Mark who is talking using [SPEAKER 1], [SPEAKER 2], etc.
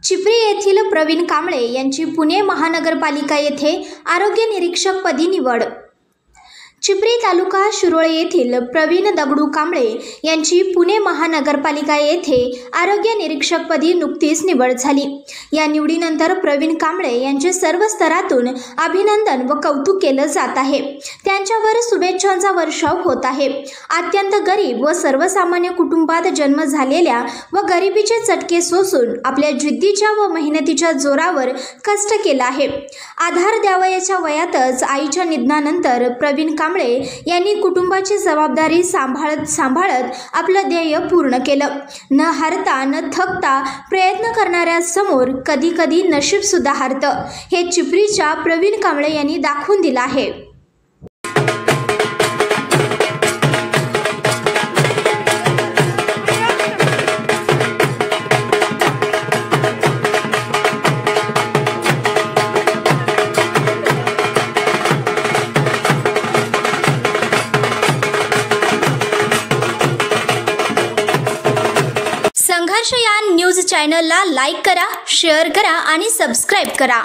[SPEAKER 1] चिपरी येथील प्रवीण कांबळे यांची पुणे महानगरपालिका येथे आरोग्य निरीक्षकपदी निवड। चिपरी तालुका शिरोळे येथील प्रवीण दगडू कांबळे यांची पुणे महानगरपालिका येथे आरोग्य निरीक्षकपदी नुकतीच निवड झाली। या निवडीनंतर प्रवीण कांबळे यांचे सर्व स्तरातून अभिनंदन व कौतुक केले जात आहे। त्यांच्यावर शुभेच्छांचा वर्षाव होत आहे। अत्यंत गरीब व सर्वसामान्य कुटुंबात जन्म झालेल्या व गरिबीचे चटके सोसून आपल्या जिद्दीच्या व मेहनतीच्या जोरावर कष्ट केले आहे। आधार द्यावयाच्या वयातच आईच्या निधनानंतर प्रवीण कांबळे यांनी कुटुंबाची जबाबदारी सांभाळत आपलं ध्येय पूर्ण केलं। न हारता न थकता प्रयत्न करणाऱ्या समोर कधी कधी नशीब सुद्धा हारतं, हे चिपरीच्या प्रवीण कांबळे यांनी दाखवून दिलं आहे। संघर्ष या न्यूज चॅनलला लाईक करा, शेअर करा आणि सबस्क्राईब करा।